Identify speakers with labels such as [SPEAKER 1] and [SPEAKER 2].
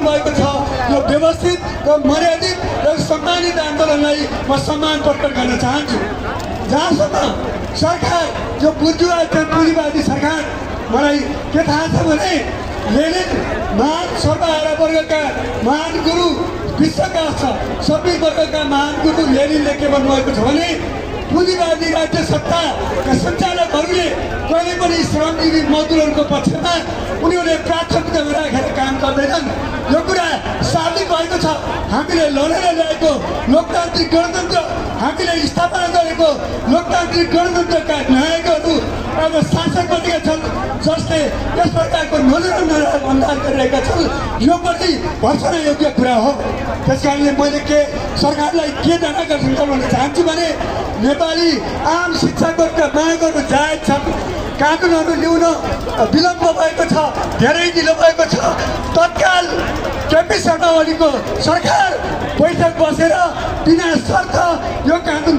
[SPEAKER 1] भएको छ। यो व्यवस्थित र मर्यादित र सम्मानित आन्दोलनलाई म सम्मान प्रकट गर्न चाहन्छु। जहाँसम्म सरकार जो पुँजीवादी सरकार, मलाई के थाहा छ भने लेनिन महान सर्वहारा वर्गका महान गुरु, विश्वका सबै वर्गका महान गुरु लेनिनले के भन्नुभएको छ भने पुँजीवादी राज्य सत्ताका सञ्चालकहरूले कहिले पनि श्रमजीवी मजदुरहरूको पक्षमा उनीहरूले प्राथमिकतामा राखेर काम गर्दैनन्। यो कुरा साबित भएको छ। हामीले लडेर ल्याएको लोकतान्त्रिक गणतन्त्र, हामीले स्थापना गरेको लोकतान्त्रिक गणतन्त्रका नायकहरू आज शासक बनेका छन्, जसले यस प्रकारको नजरअन्दाज गरिरहेका छन्। यो पनि भर्सना योग्य कुरा हो। त्यस कारणले मैले सरकारलाई के आकर्षण गराउन चाहन्छु भने नेपाली आम शिक्षकहरूका मागहरू जायज छन्। कानुनहरू ल्याउन विलम्ब भएको छ, धेरै ढिलो भएको छ। तत्काल केपी शर्मा ओलीको सरकार बैठक बसेर बिना शर्त यो कानुन